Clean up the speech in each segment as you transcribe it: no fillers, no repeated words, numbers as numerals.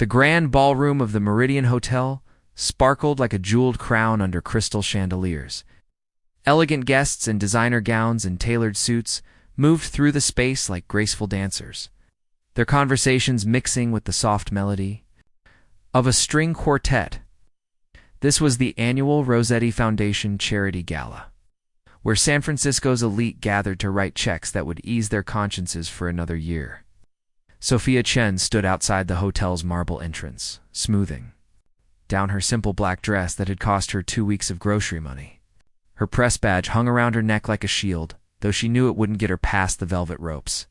The grand ballroom of the Meridian Hotel sparkled like a jeweled crown under crystal chandeliers. Elegant guests in designer gowns and tailored suits moved through the space like graceful dancers, their conversations mixing with the soft melody of a string quartet. This was the annual Rosetti Foundation Charity Gala, where San Francisco's elite gathered to write checks that would ease their consciences for another year. Sophia Chen stood outside the hotel's marble entrance, smoothing down her simple black dress that had cost her 2 weeks of grocery money. Her press badge hung around her neck like a shield, though she knew it wouldn't get her past the velvet ropes.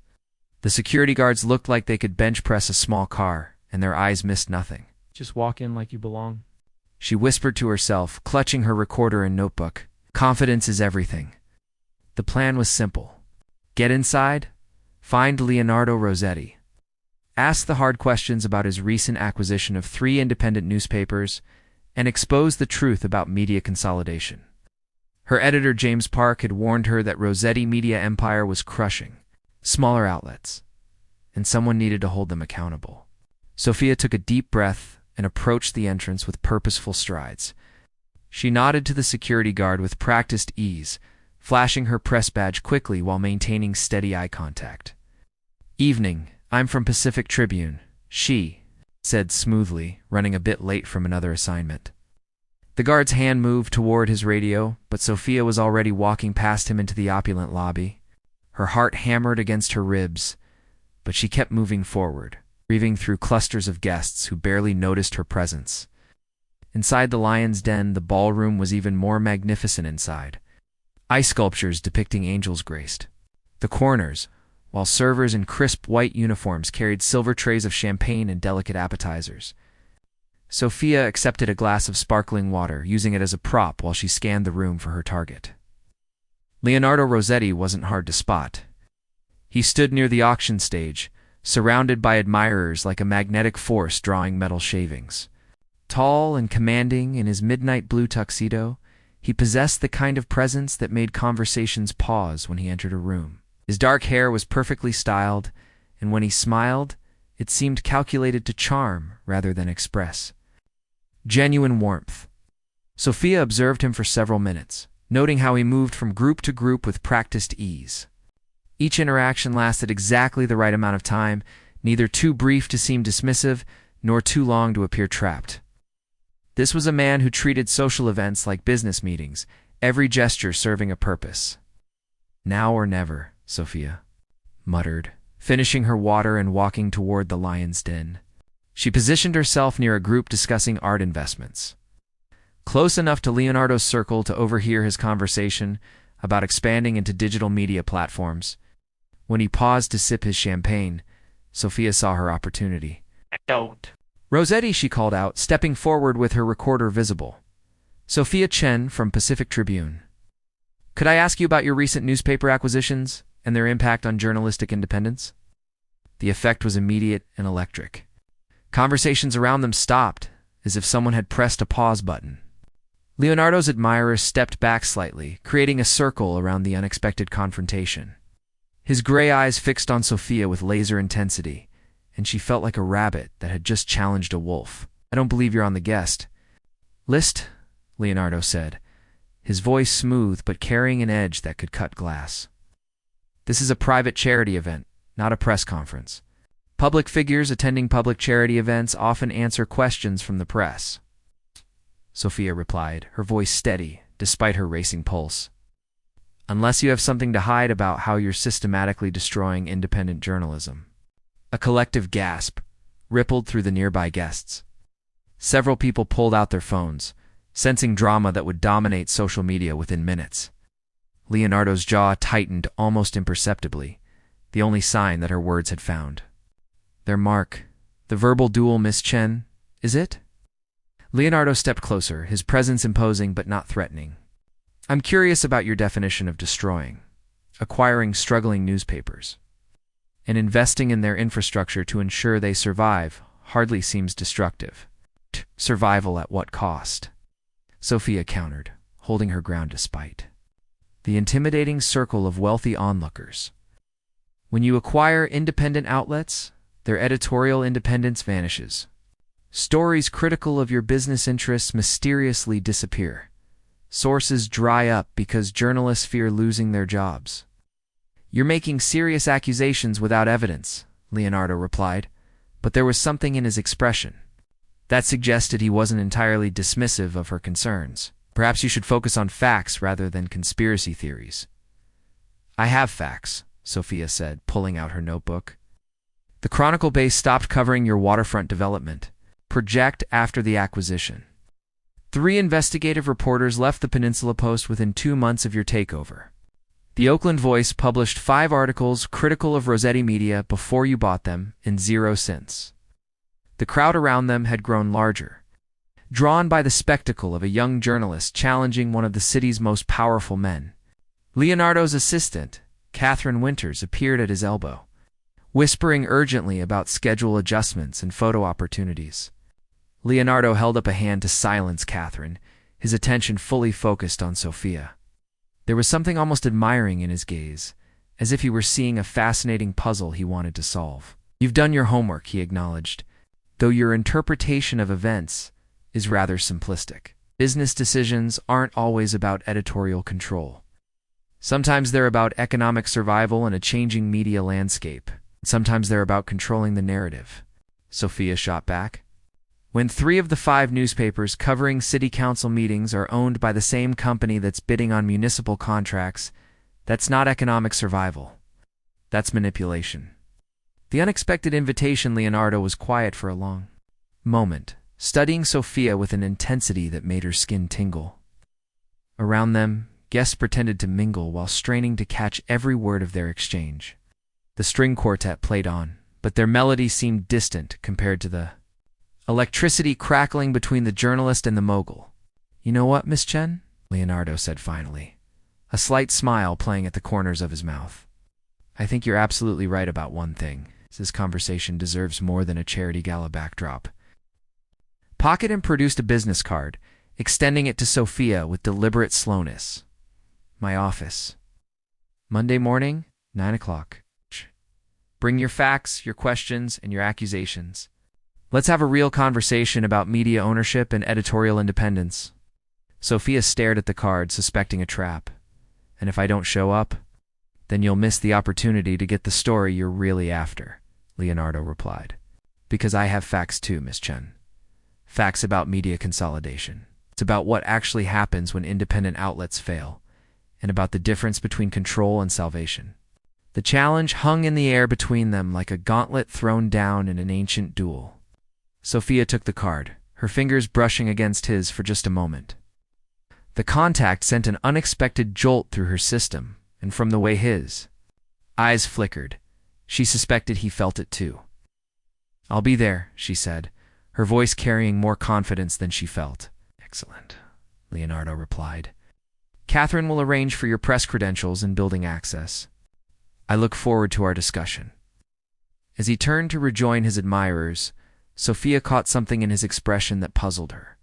The security guards looked like they could bench press a small car, and their eyes missed nothing. Just walk in like you belong, she whispered to herself, clutching her recorder and notebook. Confidence is everything. The plan was simple. Get inside, find Leonardo Rosetti, ask the hard questions about his recent acquisition of 3 independent newspapers, and expose the truth about media consolidation. Her editor, James Park, had warned her that Rosetti media empire was crushing smaller outlets, and someone needed to hold them accountable. Sophia took a deep breath and approached the entrance with purposeful strides. She nodded to the security guard with practiced ease, flashing her press badge quickly while maintaining steady eye contact. "Evening, I'm from Pacific Tribune," she said smoothly, running a bit late from another assignment. The guard's hand moved toward his radio, but Sophia was already walking past him into the opulent lobby. Her heart hammered against her ribs, but she kept moving forward, weaving through clusters of guests who barely noticed her presence. Inside the Lion's Den, the ballroom was even more magnificent inside. Ice sculptures depicting angels graced the corners, while servers in crisp white uniforms carried silver trays of champagne and delicate appetizers. Sophia accepted a glass of sparkling water, using it as a prop while she scanned the room for her target. Leonardo Rosetti wasn't hard to spot. He stood near the auction stage, surrounded by admirers like a magnetic force drawing metal shavings. Tall and commanding in his midnight blue tuxedo, he possessed the kind of presence that made conversations pause when he entered a room. His dark hair was perfectly styled, and when he smiled, it seemed calculated to charm rather than express genuine warmth. Sophia observed him for several minutes, noting how he moved from group to group with practiced ease. Each interaction lasted exactly the right amount of time, neither too brief to seem dismissive, nor too long to appear trapped. This was a man who treated social events like business meetings, every gesture serving a purpose. "Now or never," Sophia muttered, finishing her water and walking toward the Lion's Den. She positioned herself near a group discussing art investments, close enough to Leonardo's circle to overhear his conversation about expanding into digital media platforms. When he paused to sip his champagne, Sophia saw her opportunity. "Don't." "Rosetti," she called out, stepping forward with her recorder visible. "Sophia Chen from Pacific Tribune. Could I ask you about your recent newspaper acquisitions and their impact on journalistic independence?" The effect was immediate and electric. Conversations around them stopped, as if someone had pressed a pause button. Leonardo's admirers stepped back slightly, creating a circle around the unexpected confrontation. His gray eyes fixed on Sophia with laser intensity, and she felt like a rabbit that had just challenged a wolf. "I don't believe you're on the guest list," Leonardo said, his voice smooth but carrying an edge that could cut glass. "This is a private charity event, not a press conference. Public figures attending public charity events often answer questions from the press," Sophia replied, her voice steady despite her racing pulse. "Unless you have something to hide about how you're systematically destroying independent journalism." A collective gasp rippled through the nearby guests. Several people pulled out their phones, sensing drama that would dominate social media within minutes. Leonardo's jaw tightened almost imperceptibly, the only sign that her words had found their mark. "The verbal duel, Miss Chen, is it?" Leonardo stepped closer, his presence imposing but not threatening. "I'm curious about your definition of destroying. Acquiring struggling newspapers and investing in their infrastructure to ensure they survive hardly seems destructive. Survival at what cost?" Sophia countered, holding her ground despite the intimidating circle of wealthy onlookers. "When you acquire independent outlets, their editorial independence vanishes. Stories critical of your business interests mysteriously disappear. Sources dry up because journalists fear losing their jobs. You're making serious accusations without evidence, Leonardo replied, but there was something in his expression that suggested he wasn't entirely dismissive of her concerns. Perhaps you should focus on facts rather than conspiracy theories. I have facts, Sophia said, pulling out her notebook. The Chronicle base stopped covering your waterfront development. Project after the acquisition. 3 investigative reporters left the Peninsula Post within 2 months of your takeover. The Oakland Voice published 5 articles critical of Rosetti Media before you bought them, and 0 since. The crowd around them had grown larger, drawn by the spectacle of a young journalist challenging one of the city's most powerful men. Leonardo's assistant, Catherine Winters, appeared at his elbow, whispering urgently about schedule adjustments and photo opportunities. Leonardo held up a hand to silence Catherine, his attention fully focused on Sophia. There was something almost admiring in his gaze, as if he were seeing a fascinating puzzle he wanted to solve. You've done your homework, he acknowledged, though your interpretation of events is rather simplistic. Business decisions aren't always about editorial control. Sometimes they're about economic survival in a changing media landscape. Sometimes they're about controlling the narrative. Sophia shot back. When 3 of the 5 newspapers covering city council meetings are owned by the same company that's bidding on municipal contracts, that's not economic survival. That's manipulation. The unexpected invitation. Leonardo was quiet for a long moment, studying Sophia with an intensity that made her skin tingle. Around them, guests pretended to mingle while straining to catch every word of their exchange. The string quartet played on, but their melody seemed distant compared to the electricity crackling between the journalist and the mogul. You know what, Miss Chen? Leonardo said finally, a slight smile playing at the corners of his mouth. I think you're absolutely right about one thing. This conversation deserves more than a charity gala backdrop. Pocket and produced a business card, extending it to Sophia with deliberate slowness. My office. Monday morning, 9 o'clock. Bring your facts, your questions, and your accusations. Let's have a real conversation about media ownership and editorial independence. Sophia stared at the card, suspecting a trap. And if I don't show up, then you'll miss the opportunity to get the story you're really after, Leonardo replied. Because I have facts too, Miss Chen. Facts about media consolidation. It's about what actually happens when independent outlets fail, and about the difference between control and salvation. The challenge hung in the air between them like a gauntlet thrown down in an ancient duel. Sophia took the card, her fingers brushing against his for just a moment. The contact sent an unexpected jolt through her system, and from the way his eyes flickered, she suspected he felt it too. I'll be there, she said, her voice carrying more confidence than she felt. Excellent, Leonardo replied. Catherine will arrange for your press credentials and building access. I look forward to our discussion. As he turned to rejoin his admirers, Sophia caught something in his expression that puzzled her.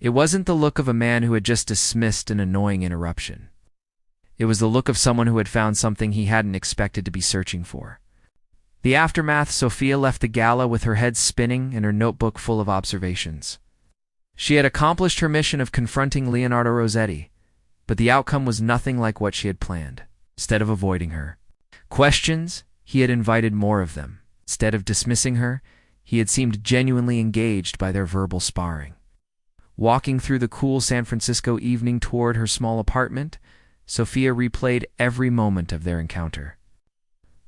It wasn't the look of a man who had just dismissed an annoying interruption. It was the look of someone who had found something he hadn't expected to be searching for. The aftermath. Sophia left the gala with her head spinning and her notebook full of observations. She had accomplished her mission of confronting Leonardo Rosetti, but the outcome was nothing like what she had planned. Instead of avoiding her questions, he had invited more of them. Instead of dismissing her, he had seemed genuinely engaged by their verbal sparring. Walking through the cool San Francisco evening toward her small apartment, Sophia replayed every moment of their encounter.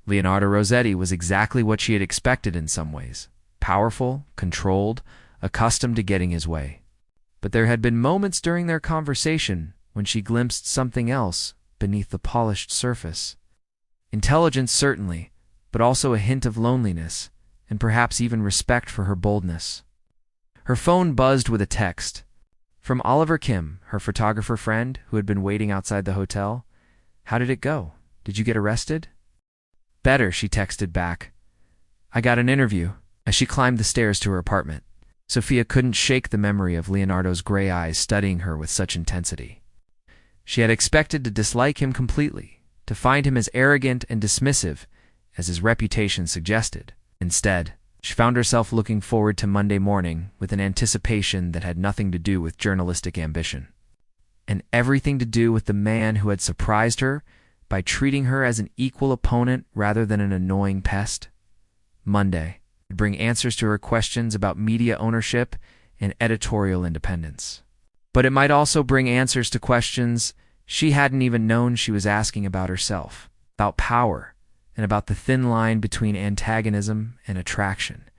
Leonardo Rosetti was exactly what she had expected in some ways. Powerful, controlled, accustomed to getting his way. But there had been moments during their conversation when she glimpsed something else beneath the polished surface. Intelligence, certainly, but also a hint of loneliness, and perhaps even respect for her boldness. Her phone buzzed with a text. From Oliver Kim, her photographer friend, who had been waiting outside the hotel. How did it go? Did you get arrested? Better, she texted back. I got an interview. As she climbed the stairs to her apartment, Sophia couldn't shake the memory of Leonardo's gray eyes studying her with such intensity. She had expected to dislike him completely, to find him as arrogant and dismissive as his reputation suggested. Instead, She found herself looking forward to Monday morning with an anticipation that had nothing to do with journalistic ambition, and everything to do with the man who had surprised her by treating her as an equal opponent rather than an annoying pest. Monday would bring answers to her questions about media ownership and editorial independence. But it might also bring answers to questions she hadn't even known she was asking about herself, about power, and about the thin line between antagonism and attraction.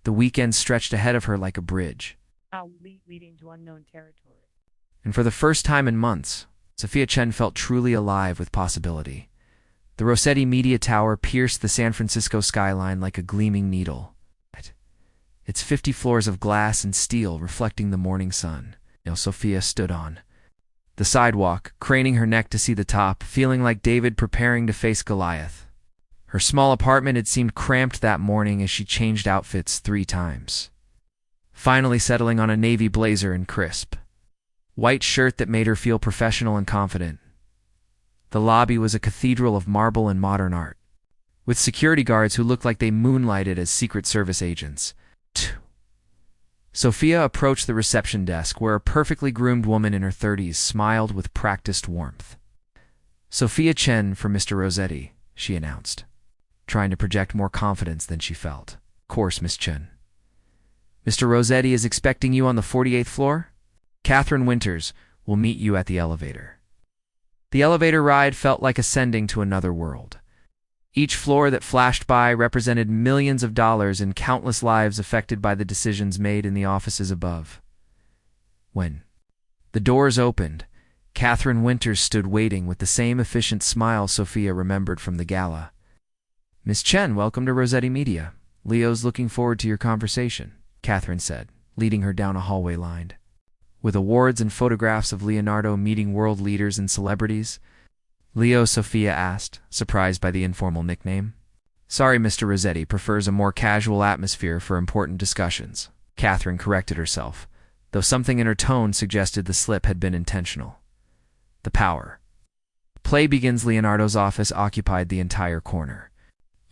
The weekend stretched ahead of her like a bridge. Leading to unknown territory. And for the first time in months, Sophia Chen felt truly alive with possibility. The Rosetti Media Tower pierced the San Francisco skyline like a gleaming needle, its 50 floors of glass and steel reflecting the morning sun. Sophia stood on the sidewalk, craning her neck to see the top, feeling like David preparing to face Goliath. Her small apartment had seemed cramped that morning as she changed outfits 3 times, finally settling on a navy blazer and crisp white shirt that made her feel professional and confident. The lobby was a cathedral of marble and modern art, with security guards who looked like they moonlighted as Secret Service agents. Sophia approached the reception desk, where a perfectly groomed woman in her 30s smiled with practiced warmth. "Sophia Chen for Mr. Rosetti," she announced, trying to project more confidence than she felt. "Of course, Miss Chen. Mr. Rosetti is expecting you on the 48th floor? Catherine Winters will meet you at the elevator." The elevator ride felt like ascending to another world. Each floor that flashed by represented millions of dollars and countless lives affected by the decisions made in the offices above. When the doors opened, Catherine Winters stood waiting with the same efficient smile Sophia remembered from the gala. "Miss Chen, welcome to Rosetti Media. Leo's looking forward to your conversation," Catherine said, leading her down a hallway lined with awards and photographs of Leonardo meeting world leaders and celebrities. "Leo?" Sophia asked, surprised by the informal nickname. "Sorry, Mr. Rosetti prefers a more casual atmosphere for important discussions," Catherine corrected herself, though something in her tone suggested the slip had been intentional. The power play begins. Leonardo's office occupied the entire corner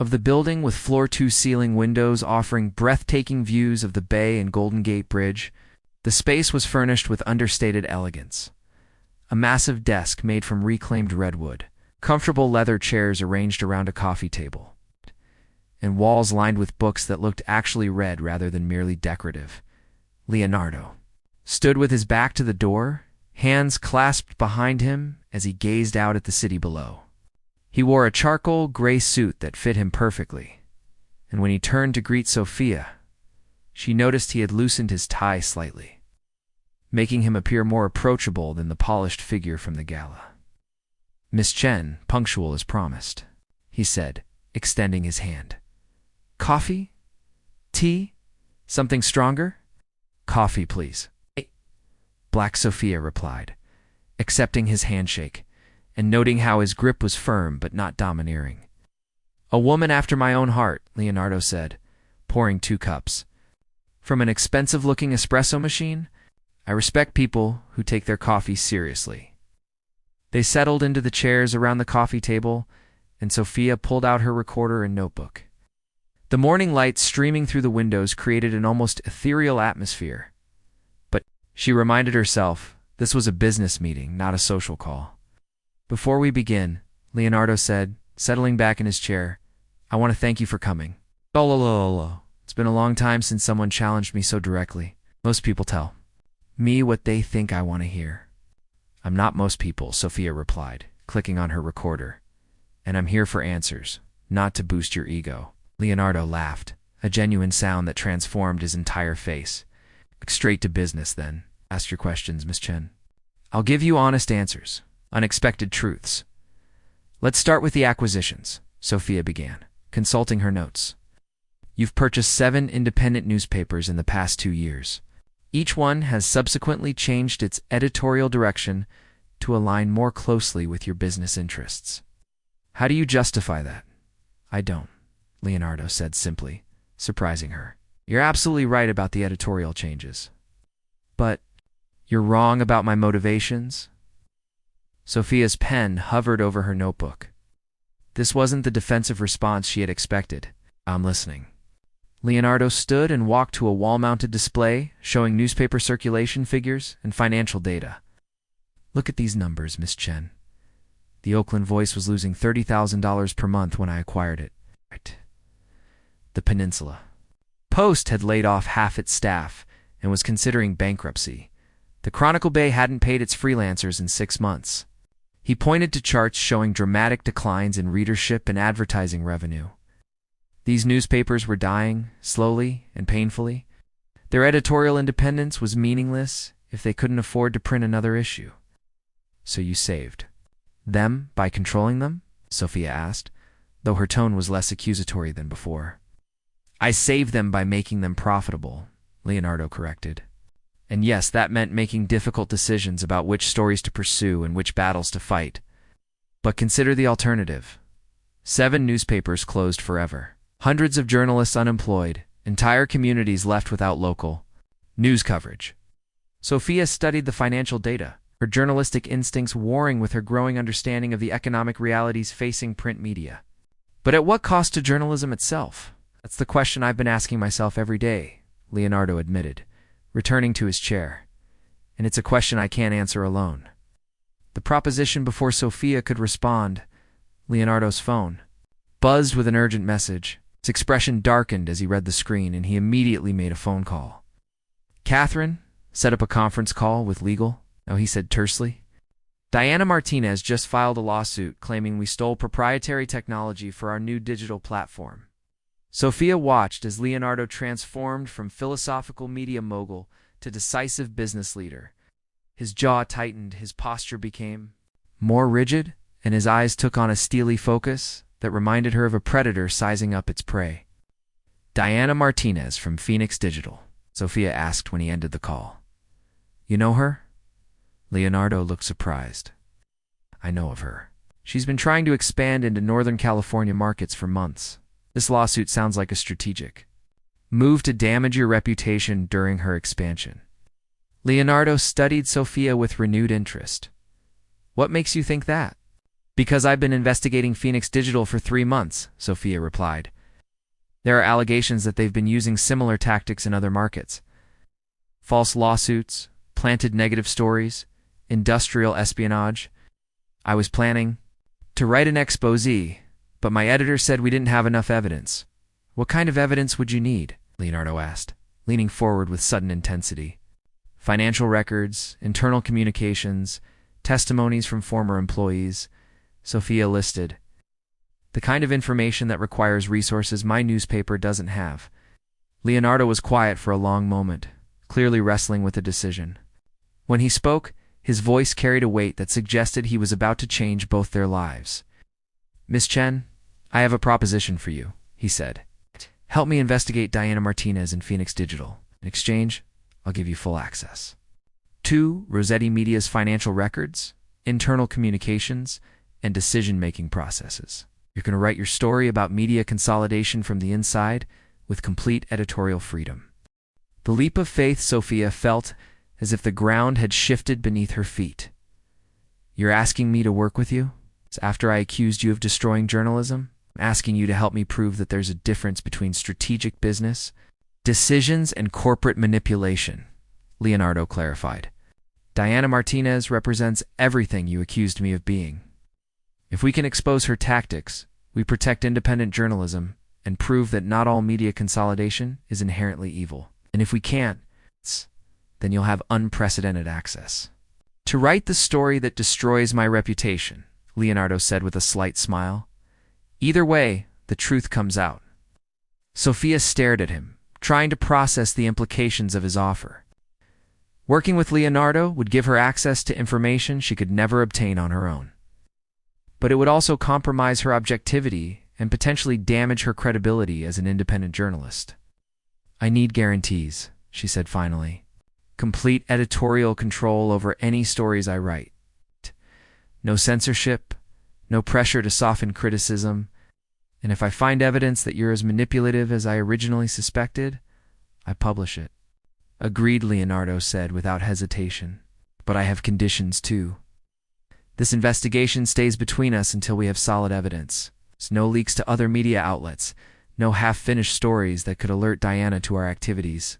of the building, with floor-to-ceiling windows offering breathtaking views of the Bay and Golden Gate Bridge. The space was furnished with understated elegance. A massive desk made from reclaimed redwood, comfortable leather chairs arranged around a coffee table, and walls lined with books that looked actually read rather than merely decorative. Leonardo stood with his back to the door, hands clasped behind him as he gazed out at the city below. He wore a charcoal gray suit that fit him perfectly, and when he turned to greet Sophia, she noticed he had loosened his tie slightly, making him appear more approachable than the polished figure from the gala. "Miss Chen, punctual as promised," he said, extending his hand. "Coffee? Tea? Something stronger?" "Coffee, please." Black Sophia replied, accepting his handshake and noting how his grip was firm but not domineering. "A woman after my own heart," Leonardo said, pouring 2 cups from an expensive-looking espresso machine. "I respect people who take their coffee seriously." They settled into the chairs around the coffee table, and Sophia pulled out her recorder and notebook. The morning light streaming through the windows created an almost ethereal atmosphere. But, she reminded herself, this was a business meeting, not a social call. "Before we begin," Leonardo said, settling back in his chair, "I want to thank you for coming. It's been a long time since someone challenged me so directly. Most people tell me what they think I want to hear. I'm not most people," Sophia replied, clicking on her recorder. "And I'm here for answers, not to boost your ego." Leonardo laughed, a genuine sound that transformed his entire face. "Straight to business, then. Ask your questions, Miss Chen. I'll give you honest answers, unexpected truths. Let's start with the acquisitions," Sophia began, consulting her notes. "You've purchased 7 independent newspapers in the past 2 years. Each one has subsequently changed its editorial direction to align more closely with your business interests. How do you justify that?" "I don't," Leonardo said simply, surprising her. "You're absolutely right about the editorial changes. But you're wrong about my motivations?" Sophia's pen hovered over her notebook. This wasn't the defensive response she had expected. "I'm listening." Leonardo stood and walked to a wall-mounted display showing newspaper circulation figures and financial data. Look at these numbers, Miss Chen. The Oakland Voice was losing $30,000 per month when I acquired it. Right. The Peninsula Post had laid off half its staff and was considering bankruptcy. The Chronicle Bay hadn't paid its freelancers in 6 months. He pointed to charts showing dramatic declines in readership and advertising revenue. These newspapers were dying, slowly and painfully. Their editorial independence was meaningless if they couldn't afford to print another issue. So you saved them by controlling them? Sophia asked, though her tone was less accusatory than before. I saved them by making them profitable, Leonardo corrected. And yes, that meant making difficult decisions about which stories to pursue and which battles to fight. But consider the alternative. 7 newspapers closed forever. Hundreds of journalists unemployed, entire communities left without local news coverage. Sophia studied the financial data, her journalistic instincts warring with her growing understanding of the economic realities facing print media. But at what cost to journalism itself? That's the question I've been asking myself every day, Leonardo admitted, returning to his chair. And it's a question I can't answer alone. The proposition before Sophia could respond, Leonardo's phone buzzed with an urgent message. His expression darkened as he read the screen, and he immediately made a phone call. Catherine, set up a conference call with legal, he said tersely. Diana Martinez just filed a lawsuit claiming we stole proprietary technology for our new digital platform. Sophia watched as Leonardo transformed from philosophical media mogul to decisive business leader. His jaw tightened, his posture became more rigid, and his eyes took on a steely focus that reminded her of a predator sizing up its prey. Diana Martinez from Phoenix Digital, Sophia asked when he ended the call. You know her? Leonardo looked surprised. I know of her. She's been trying to expand into Northern California markets for months. This lawsuit sounds like a strategic move to damage your reputation during her expansion. Leonardo studied Sophia with renewed interest. What makes you think that? Because I've been investigating Phoenix Digital for 3 months, Sophia replied. There are allegations that they've been using similar tactics in other markets. False lawsuits, planted negative stories, industrial espionage. I was planning to write an exposé, but my editor said we didn't have enough evidence. What kind of evidence would you need? Leonardo asked, leaning forward with sudden intensity. Financial records, internal communications, testimonies from former employees, Sophia listed. The kind of information that requires resources my newspaper doesn't have. Leonardo was quiet for a long moment, clearly wrestling with a decision. When he spoke, his voice carried a weight that suggested he was about to change both their lives. Miss Chen, I have a proposition for you, he said. Help me investigate Diana Martinez in Phoenix Digital. In exchange, I'll give you full access. 2 Rosetti Media's financial records, internal communications, and decision-making processes. You're going to write your story about media consolidation from the inside with complete editorial freedom. The leap of faith Sophia felt as if the ground had shifted beneath her feet. You're asking me to work with you? After I accused you of destroying journalism? I'm asking you to help me prove that there's a difference between strategic business, decisions, and corporate manipulation, Leonardo clarified. Diana Martinez represents everything you accused me of being. If we can expose her tactics, we protect independent journalism and prove that not all media consolidation is inherently evil. And if we can't, then you'll have unprecedented access to write the story that destroys my reputation, Leonardo said with a slight smile. Either way, the truth comes out. Sophia stared at him, trying to process the implications of his offer. Working with Leonardo would give her access to information she could never obtain on her own. But it would also compromise her objectivity and potentially damage her credibility as an independent journalist. I need guarantees, she said finally. Complete editorial control over any stories I write. No censorship, no pressure to soften criticism, and if I find evidence that you're as manipulative as I originally suspected, I publish it. Agreed, Leonardo said without hesitation. But I have conditions too. This investigation stays between us until we have solid evidence. No leaks to other media outlets. no half-finished stories that could alert Diana to our activities.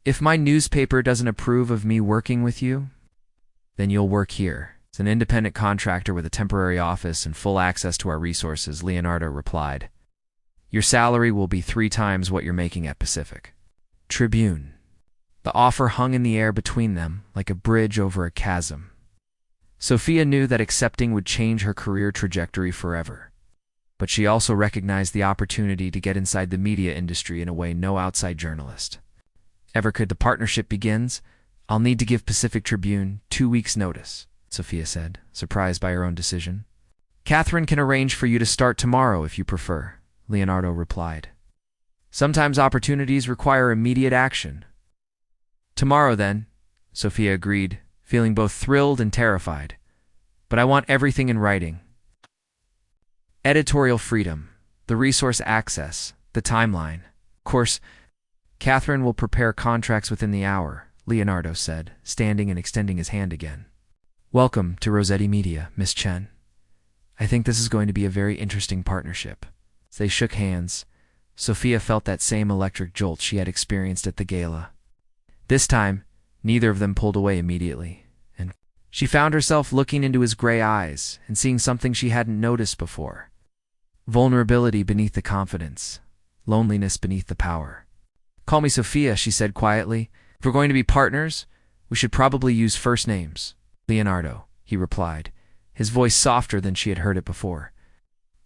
If my newspaper doesn't approve of me working with you, then you'll work here. It's an independent contractor with a temporary office and full access to our resources, Leonardo replied. Your salary will be 3 times what you're making at Pacific. Tribune. The offer hung in the air between them like a bridge over a chasm. Sophia knew that accepting would change her career trajectory forever. But she also recognized the opportunity to get inside the media industry in a way no outside journalist ever could. The partnership begins. I'll need to give Pacific Tribune 2 weeks' notice, Sophia said, surprised by her own decision. Catherine can arrange for you to start tomorrow if you prefer, Leonardo replied. Sometimes opportunities require immediate action. Tomorrow, then, Sophia agreed, feeling both thrilled and terrified. But I want everything in writing. Editorial freedom, the resource access, the timeline. Of course, Catherine will prepare contracts within the hour, Leonardo said, standing and extending his hand again. Welcome to Rosetti Media, Miss Chen. I think this is going to be a very interesting partnership. As they shook hands, Sophia felt that same electric jolt she had experienced at the gala. This time, neither of them pulled away immediately, and she found herself looking into his gray eyes and seeing something she hadn't noticed before. Vulnerability beneath the confidence, loneliness beneath the power. Call me Sophia, she said quietly. If we're going to be partners, we should probably use first names. Leonardo, he replied, his voice softer than she had heard it before.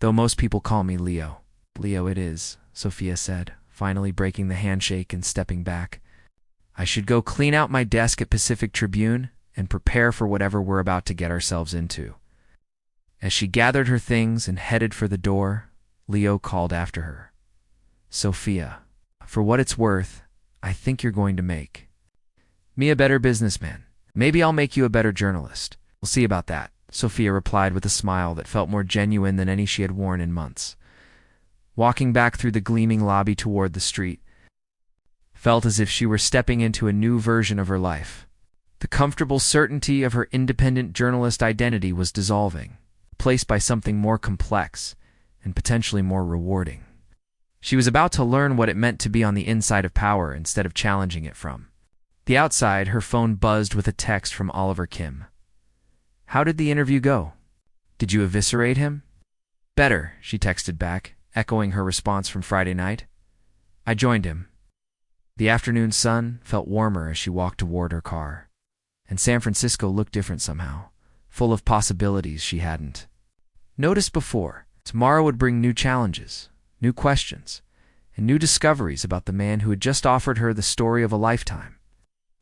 Though most people call me Leo. Leo it is, Sophia said, finally breaking the handshake and stepping back. I should go clean out my desk at Pacific Tribune and prepare for whatever we're about to get ourselves into. As she gathered her things and headed for the door, Leo called after her. Sophia, for what it's worth, I think you're going to make me a better businessman. Maybe I'll make you a better journalist. We'll see about that, Sophia replied with a smile that felt more genuine than any she had worn in months. Walking back through the gleaming lobby toward the street, felt as if she were stepping into a new version of her life. The comfortable certainty of her independent journalist identity was dissolving, replaced by something more complex and potentially more rewarding. She was about to learn what it meant to be on the inside of power instead of challenging it from the outside. Her phone buzzed with a text from Oliver Kim. How did the interview go? Did you eviscerate him? Better, she texted back, echoing her response from Friday night. I joined him. The afternoon sun felt warmer as she walked toward her car, and San Francisco looked different somehow, full of possibilities she hadn't noticed before. Tomorrow would bring new challenges, new questions, and new discoveries about the man who had just offered her the story of a lifetime.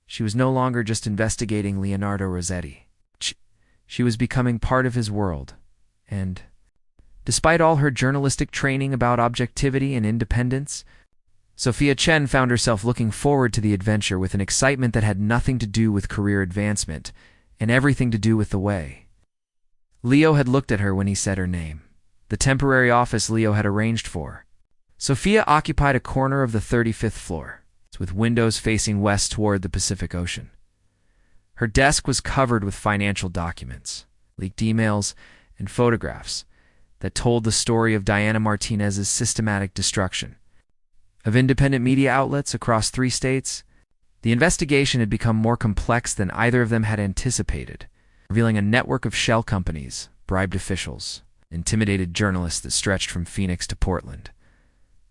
She was no longer just investigating Leonardo Rosetti. She was becoming part of his world, and, despite all her journalistic training about objectivity and independence, Sophia Chen found herself looking forward to the adventure with an excitement that had nothing to do with career advancement and everything to do with the way Leo had looked at her when he said her name. The temporary office Leo had arranged for. Sophia occupied a corner of the 35th floor, with windows facing west toward the Pacific Ocean. Her desk was covered with financial documents, leaked emails, and photographs that told the story of Diana Martinez's systematic destruction of independent media outlets across 3 states. The investigation had become more complex than either of them had anticipated, revealing a network of shell companies, bribed officials, intimidated journalists that stretched from Phoenix to Portland.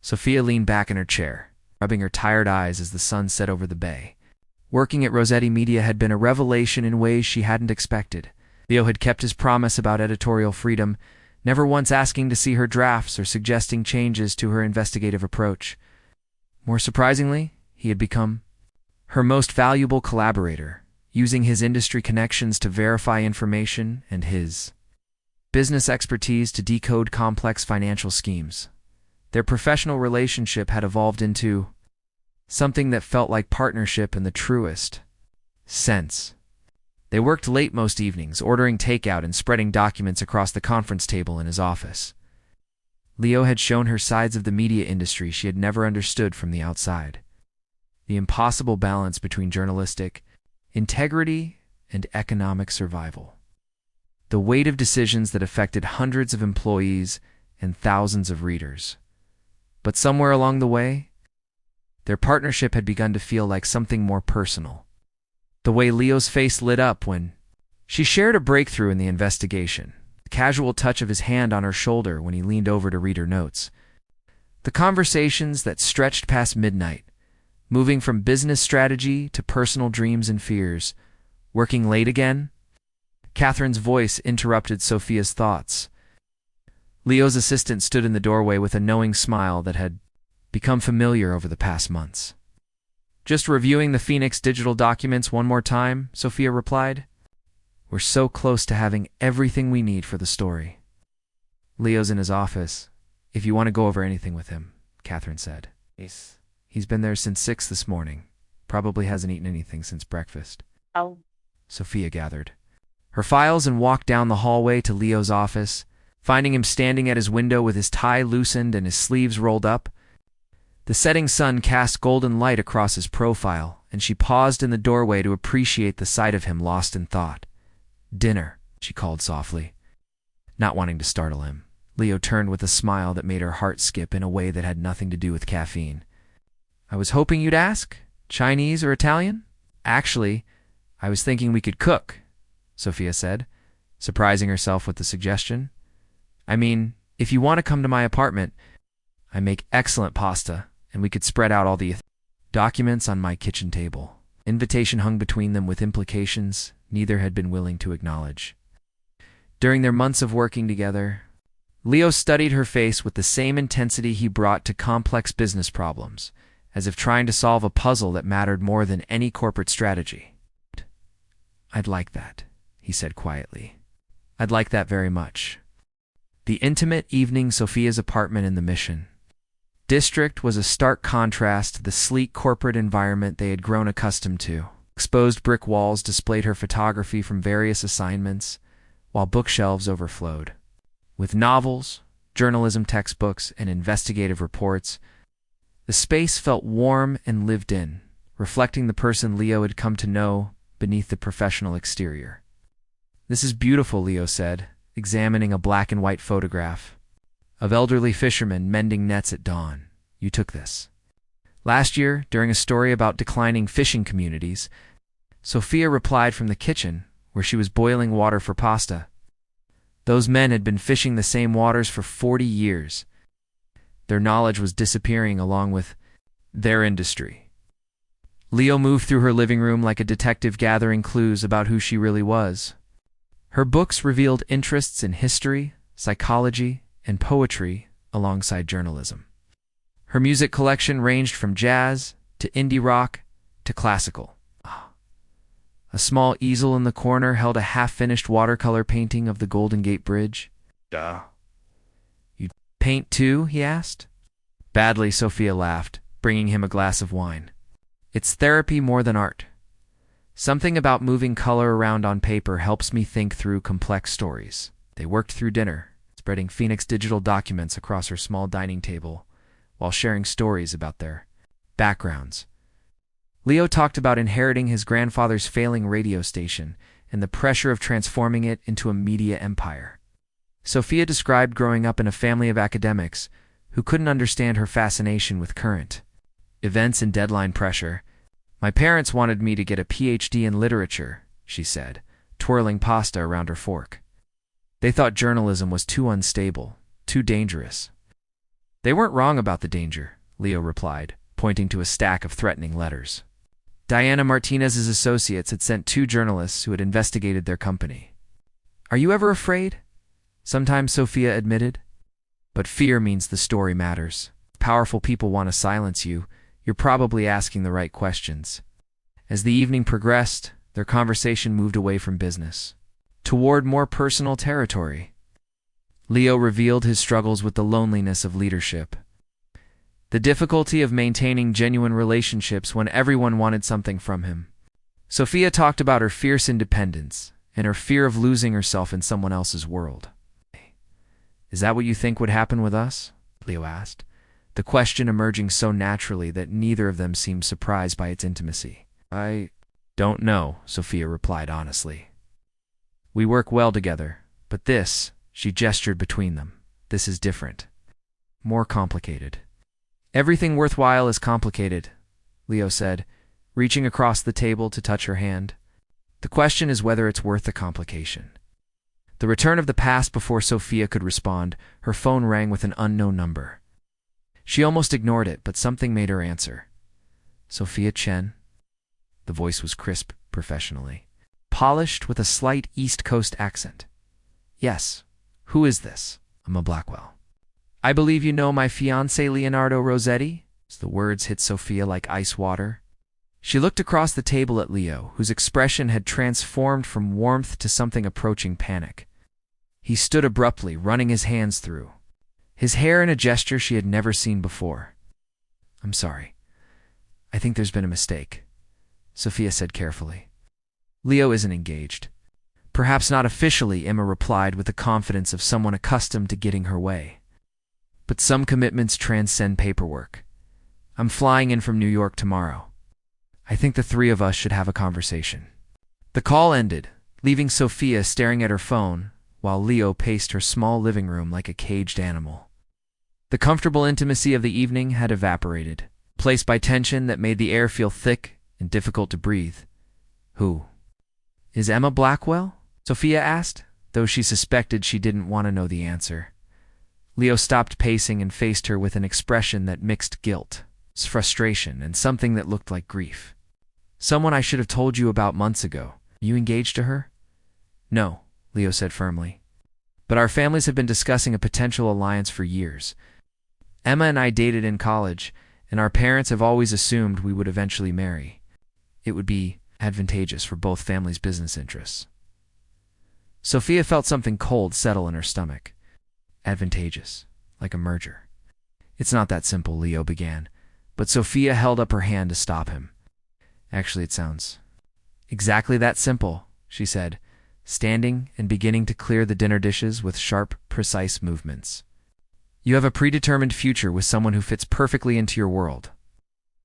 Sophia leaned back in her chair, rubbing her tired eyes as the sun set over the bay. Working at Rosetti Media had been a revelation in ways she hadn't expected. Leo had kept his promise about editorial freedom, never once asking to see her drafts or suggesting changes to her investigative approach. More surprisingly, he had become her most valuable collaborator, using his industry connections to verify information and his business expertise to decode complex financial schemes. Their professional relationship had evolved into something that felt like partnership in the truest sense. They worked late most evenings, ordering takeout and spreading documents across the conference table in his office. Leo had shown her sides of the media industry she had never understood from the outside. The impossible balance between journalistic integrity and economic survival. The weight of decisions that affected hundreds of employees and thousands of readers. But somewhere along the way, their partnership had begun to feel like something more personal. The way Leo's face lit up when she shared a breakthrough in the investigation, the casual touch of his hand on her shoulder when he leaned over to read her notes, the conversations that stretched past midnight, moving from business strategy to personal dreams and fears. Working late again? Catherine's voice interrupted Sophia's thoughts. Leo's assistant stood in the doorway with a knowing smile that had become familiar over the past months. Just reviewing the Phoenix digital documents one more time, Sophia replied. We're so close to having everything we need for the story. Leo's in his office, if you want to go over anything with him, Catherine said. He's been there since 6 this morning. Probably hasn't eaten anything since breakfast. Oh. Sophia gathered her files and walked down the hallway to Leo's office, finding him standing at his window with his tie loosened and his sleeves rolled up. The setting sun cast golden light across his profile, and she paused in the doorway to appreciate the sight of him lost in thought. Dinner, she called softly. Not wanting to startle him, Leo turned with a smile that made her heart skip in a way that had nothing to do with caffeine. I was hoping you'd ask. Chinese or Italian? Actually, I was thinking we could cook, Sophia said, surprising herself with the suggestion. I mean, if you want to come to my apartment, I make excellent pasta, and we could spread out all the documents on my kitchen table. Invitation hung between them with implications neither had been willing to acknowledge. During their months of working together, Leo studied her face with the same intensity he brought to complex business problems, as if trying to solve a puzzle that mattered more than any corporate strategy. I'd like that, he said quietly. I'd like that very much. The intimate evening Sophia's apartment in the Mission District was a stark contrast to the sleek corporate environment they had grown accustomed to. Exposed brick walls displayed her photography from various assignments, while bookshelves overflowed. With novels, journalism textbooks, and investigative reports, the space felt warm and lived in, reflecting the person Leo had come to know beneath the professional exterior. This is beautiful, Leo said, examining a black and white photograph of elderly fishermen mending nets at dawn. You took this. Last year, during a story about declining fishing communities, Sophia replied from the kitchen, where she was boiling water for pasta. Those men had been fishing the same waters for 40 years. Their knowledge was disappearing along with their industry. Leo moved through her living room like a detective gathering clues about who she really was. Her books revealed interests in history, psychology, and poetry alongside journalism. Her music collection ranged from jazz to indie rock to classical. A small easel in the corner held a half-finished watercolor painting of the Golden Gate Bridge. You paint too? He asked. Badly, Sophia laughed, bringing him a glass of wine. It's therapy more than art. Something about moving color around on paper helps me think through complex stories. They worked through dinner, spreading Phoenix digital documents across her small dining table, while sharing stories about their backgrounds. Leo talked about inheriting his grandfather's failing radio station and the pressure of transforming it into a media empire. Sophia described growing up in a family of academics who couldn't understand her fascination with current events and deadline pressure. My parents wanted me to get a PhD in literature, she said, twirling pasta around her fork. They thought journalism was too unstable, too dangerous. They weren't wrong about the danger, Leo replied, pointing to a stack of threatening letters. Diana Martinez's associates had sent 2 journalists who had investigated their company. Are you ever afraid? Sometimes, Sophia admitted. But fear means the story matters. If powerful people want to silence you, you're probably asking the right questions. As the evening progressed, their conversation moved away from business, toward more personal territory. Leo revealed his struggles with the loneliness of leadership, the difficulty of maintaining genuine relationships when everyone wanted something from him. Sophia talked about her fierce independence and her fear of losing herself in someone else's world. Is that what you think would happen with us? Leo asked, the question emerging so naturally that neither of them seemed surprised by its intimacy. I don't know, Sophia replied honestly. We work well together, but this, she gestured between them, this is different. More complicated. Everything worthwhile is complicated, Leo said, reaching across the table to touch her hand. The question is whether it's worth the complication. The return of the past before Sophia could respond, her phone rang with an unknown number. She almost ignored it, but something made her answer. Sophia Chen? The voice was crisp professionally, polished with a slight East Coast accent. Yes. Who is this? Emma Blackwell. I believe you know my fiancé Leonardo Rosetti? The words hit Sophia like ice water. She looked across the table at Leo, whose expression had transformed from warmth to something approaching panic. He stood abruptly, running his hands through his hair in a gesture she had never seen before. I'm sorry. I think there's been a mistake, Sophia said carefully. Leo isn't engaged. Perhaps not officially, Emma replied with the confidence of someone accustomed to getting her way. But some commitments transcend paperwork. I'm flying in from New York tomorrow. I think the three of us should have a conversation. The call ended, leaving Sophia staring at her phone, while Leo paced her small living room like a caged animal. The comfortable intimacy of the evening had evaporated, replaced by tension that made the air feel thick and difficult to breathe. Who? Is Emma Blackwell? Sophia asked, though she suspected she didn't want to know the answer. Leo stopped pacing and faced her with an expression that mixed guilt, frustration, and something that looked like grief. Someone I should have told you about months ago. You engaged to her? No, Leo said firmly. But our families have been discussing a potential alliance for years. Emma and I dated in college, and our parents have always assumed we would eventually marry. It would be advantageous for both families' business interests. Sophia felt something cold settle in her stomach. Advantageous, like a merger. It's not that simple, Leo began, but Sophia held up her hand to stop him. Actually, it sounds exactly that simple, she said, standing and beginning to clear the dinner dishes with sharp, precise movements. You have a predetermined future with someone who fits perfectly into your world,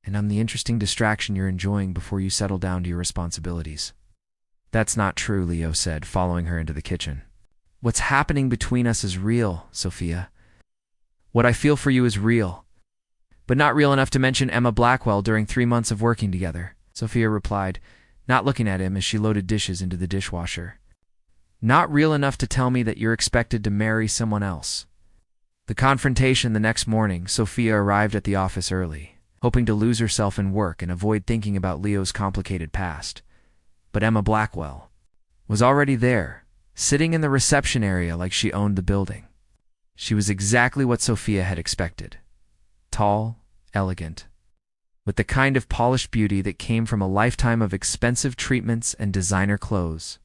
and I'm the interesting distraction you're enjoying before you settle down to your responsibilities. That's not true, Leo said, following her into the kitchen. What's happening between us is real, Sophia. What I feel for you is real, but not real enough to mention Emma Blackwell during 3 months of working together, Sophia replied, not looking at him as she loaded dishes into the dishwasher. Not real enough to tell me that you're expected to marry someone else. The confrontation the next morning, Sophia arrived at the office early, hoping to lose herself in work and avoid thinking about Leo's complicated past. But Emma Blackwell was already there, sitting in the reception area like she owned the building. She was exactly what Sophia had expected. Tall, elegant, with the kind of polished beauty that came from a lifetime of expensive treatments and designer clothes.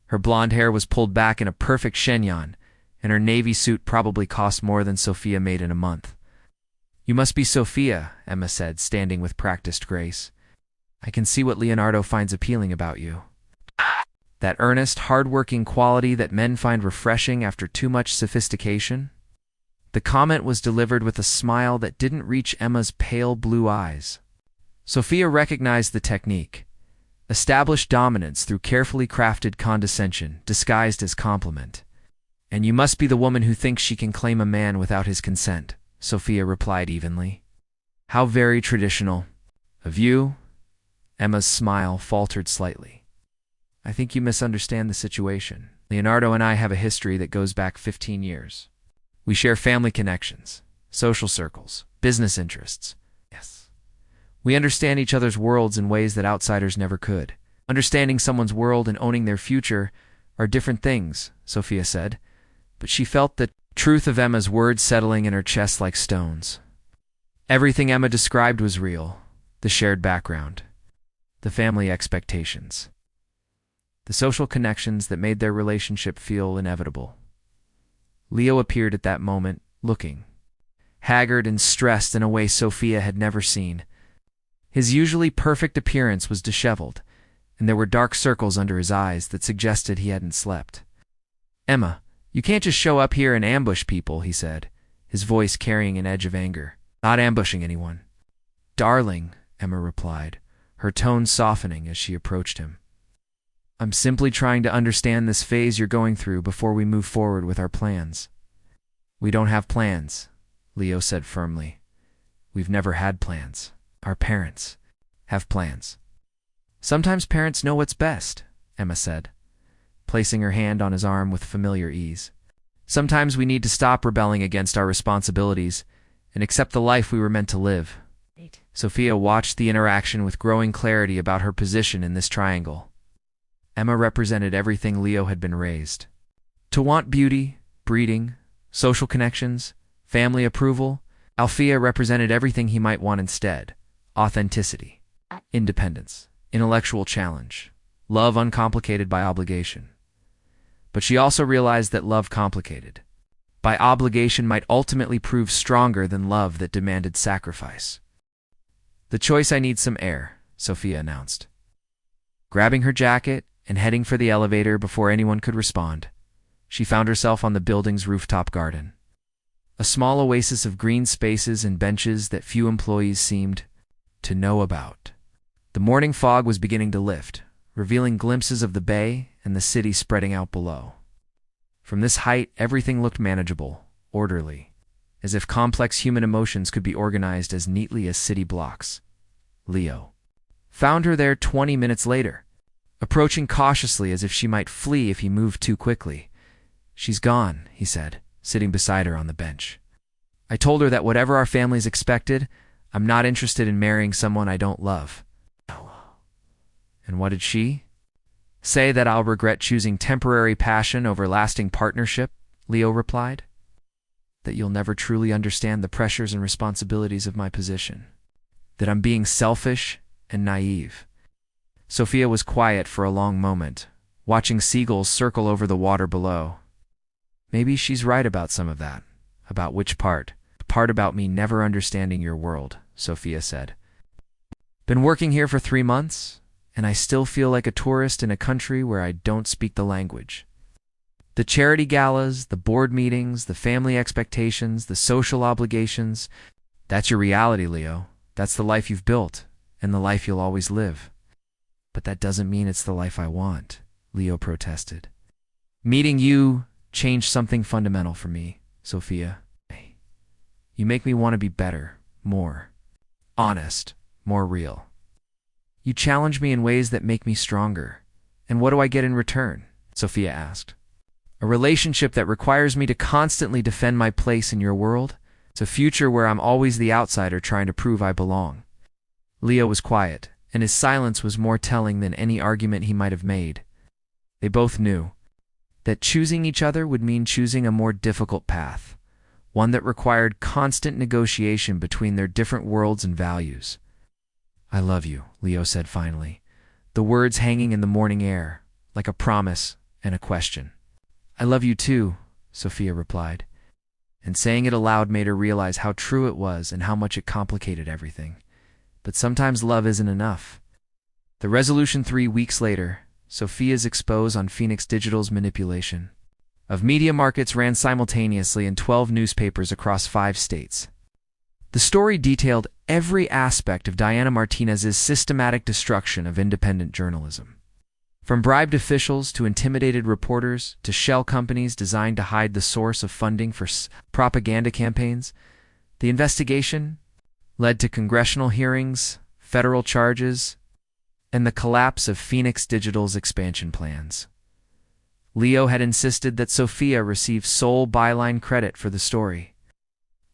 Her blonde hair was pulled back in a perfect chignon, and her navy suit probably cost more than Sophia made in a month. You must be Sophia, Emma said, standing with practiced grace. I can see what Leonardo finds appealing about you. That earnest, hard-working quality that men find refreshing after too much sophistication. The comment was delivered with a smile that didn't reach Emma's pale blue eyes. Sophia recognized the technique. Established dominance through carefully crafted condescension, disguised as compliment. And you must be the woman who thinks she can claim a man without his consent, Sophia replied evenly. How very traditional. Of you? Emma's smile faltered slightly. I think you misunderstand the situation. Leonardo and I have a history that goes back 15 years. We share family connections, social circles, business interests. Yes. We understand each other's worlds in ways that outsiders never could. Understanding someone's world and owning their future are different things, Sophia said, but she felt the truth of Emma's words settling in her chest like stones. Everything Emma described was real. The shared background, the family expectations, the social connections that made their relationship feel inevitable. Leo appeared at that moment, looking haggard and stressed in a way Sophia had never seen. His usually perfect appearance was disheveled, and there were dark circles under his eyes that suggested he hadn't slept. Emma, you can't just show up here and ambush people, he said, his voice carrying an edge of anger. Not ambushing anyone. Darling, Emma replied, her tone softening as she approached him. I'm simply trying to understand this phase you're going through before we move forward with our plans. We don't have plans, Leo said firmly. We've never had plans. Our parents have plans. Sometimes parents know what's best, Emma said, placing her hand on his arm with familiar ease. Sometimes we need to stop rebelling against our responsibilities and accept the life we were meant to live. Sophia watched the interaction with growing clarity about her position in this triangle. Emma represented everything Leo had been raised. To want beauty, breeding, social connections, family approval, Althea represented everything he might want instead: authenticity, independence, intellectual challenge, love uncomplicated by obligation. But she also realized that love complicated by obligation might ultimately prove stronger than love that demanded sacrifice. "The choice I need some air," Sophia announced. Grabbing her jacket and heading for the elevator before anyone could respond, she found herself on the building's rooftop garden. A small oasis of green spaces and benches that few employees seemed to know about. The morning fog was beginning to lift, revealing glimpses of the bay and the city spreading out below. From this height, everything looked manageable, orderly, as if complex human emotions could be organized as neatly as city blocks. Leo found her there 20 minutes later, approaching cautiously as if she might flee if he moved too quickly. "She's gone," he said, sitting beside her on the bench. "I told her that whatever our families expected, I'm not interested in marrying someone I don't love." "And what did she say?" "That I'll regret choosing temporary passion over lasting partnership," Leo replied. "That you'll never truly understand the pressures and responsibilities of my position. That I'm being selfish and naive." Sophia was quiet for a long moment, watching seagulls circle over the water below. "Maybe she's right about some of that." "About which part?" "The part about me never understanding your world," Sophia said. "Been working here for 3 months, and I still feel like a tourist in a country where I don't speak the language. The charity galas, the board meetings, the family expectations, the social obligations. That's your reality, Leo. That's the life you've built, and the life you'll always live." "But that doesn't mean it's the life I want," Leo protested. "Meeting you changed something fundamental for me, Sophia. You make me want to be better, more honest, more real. You challenge me in ways that make me stronger. And what do I get in return?" Sophia asked. "A relationship that requires me to constantly defend my place in your world? It's a future where I'm always the outsider trying to prove I belong." Leo was quiet, and his silence was more telling than any argument he might have made. They both knew that choosing each other would mean choosing a more difficult path, one that required constant negotiation between their different worlds and values. "I love you," Leo said finally, the words hanging in the morning air, like a promise and a question. "I love you too," Sophia replied, and saying it aloud made her realize how true it was and how much it complicated everything. But sometimes love isn't enough. The resolution 3 weeks later, Sophia's expose on Phoenix Digital's manipulation of media markets ran simultaneously in 12 newspapers across 5 states. The story detailed every aspect of Diana Martinez's systematic destruction of independent journalism. From bribed officials to intimidated reporters to shell companies designed to hide the source of funding for propaganda campaigns, the investigation led to congressional hearings, federal charges, and the collapse of Phoenix Digital's expansion plans. Leo had insisted that Sophia receive sole byline credit for the story.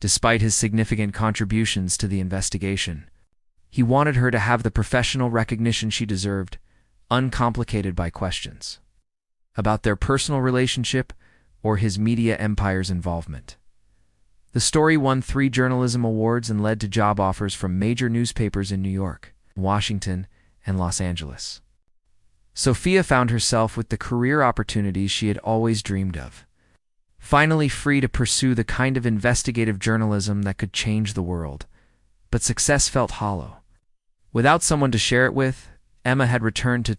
Despite his significant contributions to the investigation, he wanted her to have the professional recognition she deserved, uncomplicated by questions about their personal relationship or his media empire's involvement. The story won 3 journalism awards and led to job offers from major newspapers in New York, Washington, and Los Angeles. Sophia found herself with the career opportunities she had always dreamed of, finally free to pursue the kind of investigative journalism that could change the world. But success felt hollow. Without someone to share it with, Emma had returned to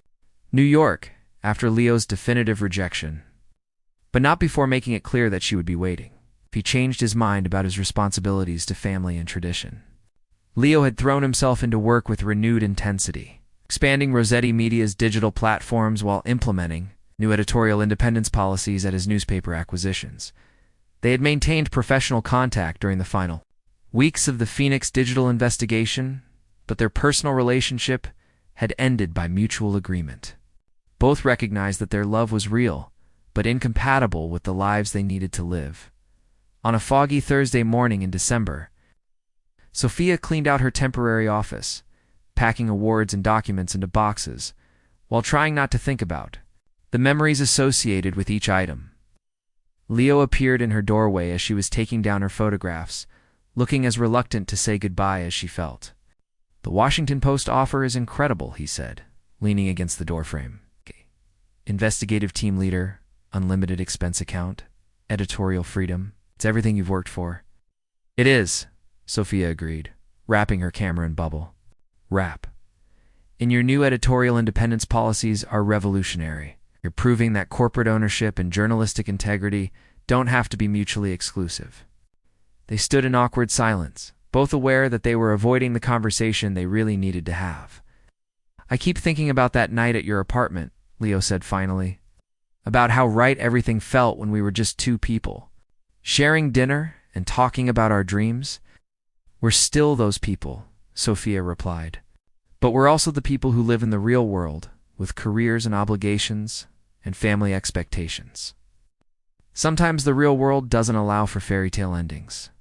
New York after Leo's definitive rejection, but not before making it clear that she would be waiting. He changed his mind about his responsibilities to family and tradition. Leo had thrown himself into work with renewed intensity, expanding Rosetti Media's digital platforms while implementing new editorial independence policies at his newspaper acquisitions. They had maintained professional contact during the final Weeks of the Phoenix digital investigation, but their personal relationship had ended by mutual agreement. Both recognized that their love was real, but incompatible with the lives they needed to live. On a foggy Thursday morning in December, Sophia cleaned out her temporary office, packing awards and documents into boxes, while trying not to think about the memories associated with each item. Leo appeared in her doorway as she was taking down her photographs, looking as reluctant to say goodbye as she felt. "The Washington Post offer is incredible," he said, leaning against the doorframe. "Investigative team leader, unlimited expense account, editorial freedom. It's everything you've worked for." "It is," Sophia agreed, wrapping her camera in bubble wrap. "And your new editorial independence policies are revolutionary. You're proving that corporate ownership and journalistic integrity don't have to be mutually exclusive." They stood in awkward silence, both aware that they were avoiding the conversation they really needed to have. "I keep thinking about that night at your apartment," Leo said finally. "About how right everything felt when we were just two people, sharing dinner and talking about our dreams." "We're still those people," Sophia replied. "But we're also the people who live in the real world, with careers and obligations and family expectations. Sometimes the real world doesn't allow for fairy tale endings."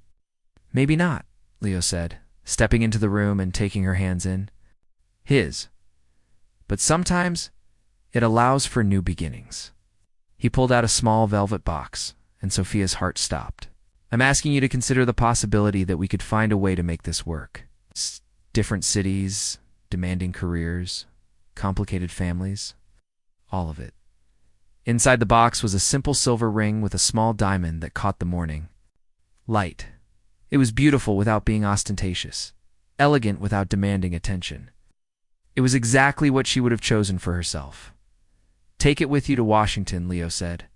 "Maybe not," Leo said, stepping into the room and taking her hands in his. "But sometimes it allows for new beginnings." He pulled out a small velvet box, and Sophia's heart stopped. "I'm asking you to consider the possibility that we could find a way to make this work. Different cities, demanding careers, complicated families, all of it." Inside the box was a simple silver ring with a small diamond that caught the morning light. It was beautiful without being ostentatious, elegant without demanding attention. It was exactly what she would have chosen for herself. "Take it with you to Washington," Leo said.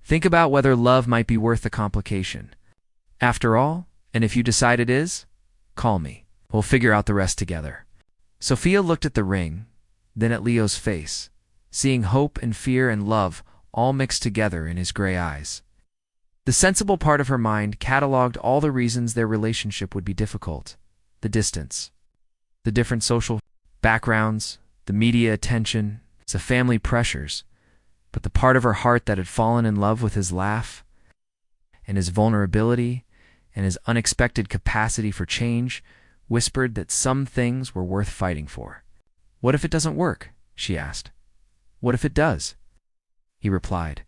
"Think about whether love might be worth the complication. After all, and if you decide it is, call me. We'll figure out the rest together." Sophia looked at the ring, then at Leo's face, seeing hope and fear and love all mixed together in his gray eyes. The sensible part of her mind cataloged all the reasons their relationship would be difficult: the distance, the different social backgrounds, the media attention, the family pressures. But the part of her heart that had fallen in love with his laugh, and his vulnerability, and his unexpected capacity for change, whispered that some things were worth fighting for. "What if it doesn't work?" she asked. "What if it does?" He replied.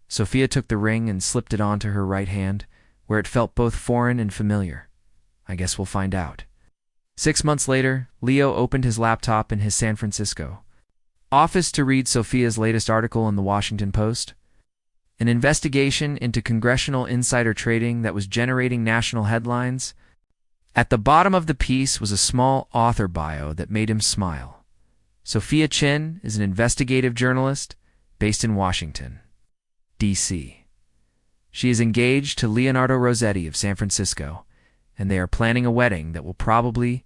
Sophia took the ring and slipped it onto her right hand, where it felt both foreign and familiar. "I guess we'll find out." 6 months later, Leo opened his laptop in his San Francisco office to read Sophia's latest article in the Washington Post, an investigation into congressional insider trading that was generating national headlines. At the bottom of the piece was a small author bio that made him smile. Sophia Chen is an investigative journalist based in Washington, D.C. She is engaged to Leonardo Rosetti of San Francisco, and they are planning a wedding that will probably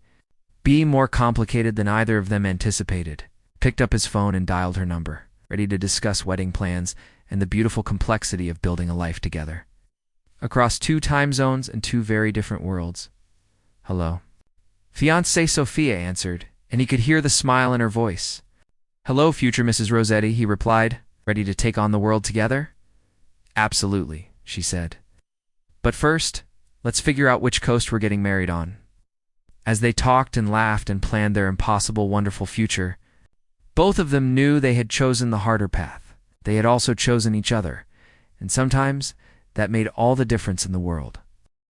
be more complicated than either of them anticipated. Picked up his phone and dialed her number, ready to discuss wedding plans and the beautiful complexity of building a life together. Across 2 time zones and 2 very different worlds. "Hello." Fiancée Sophia answered, and he could hear the smile in her voice. "Hello, future Mrs. Rosetti," he replied. "Ready to take on the world together?" "Absolutely," she said. "But first, let's figure out which coast we're getting married on." As they talked and laughed and planned their impossible, wonderful future, both of them knew they had chosen the harder path. They had also chosen each other, and sometimes that made all the difference in the world.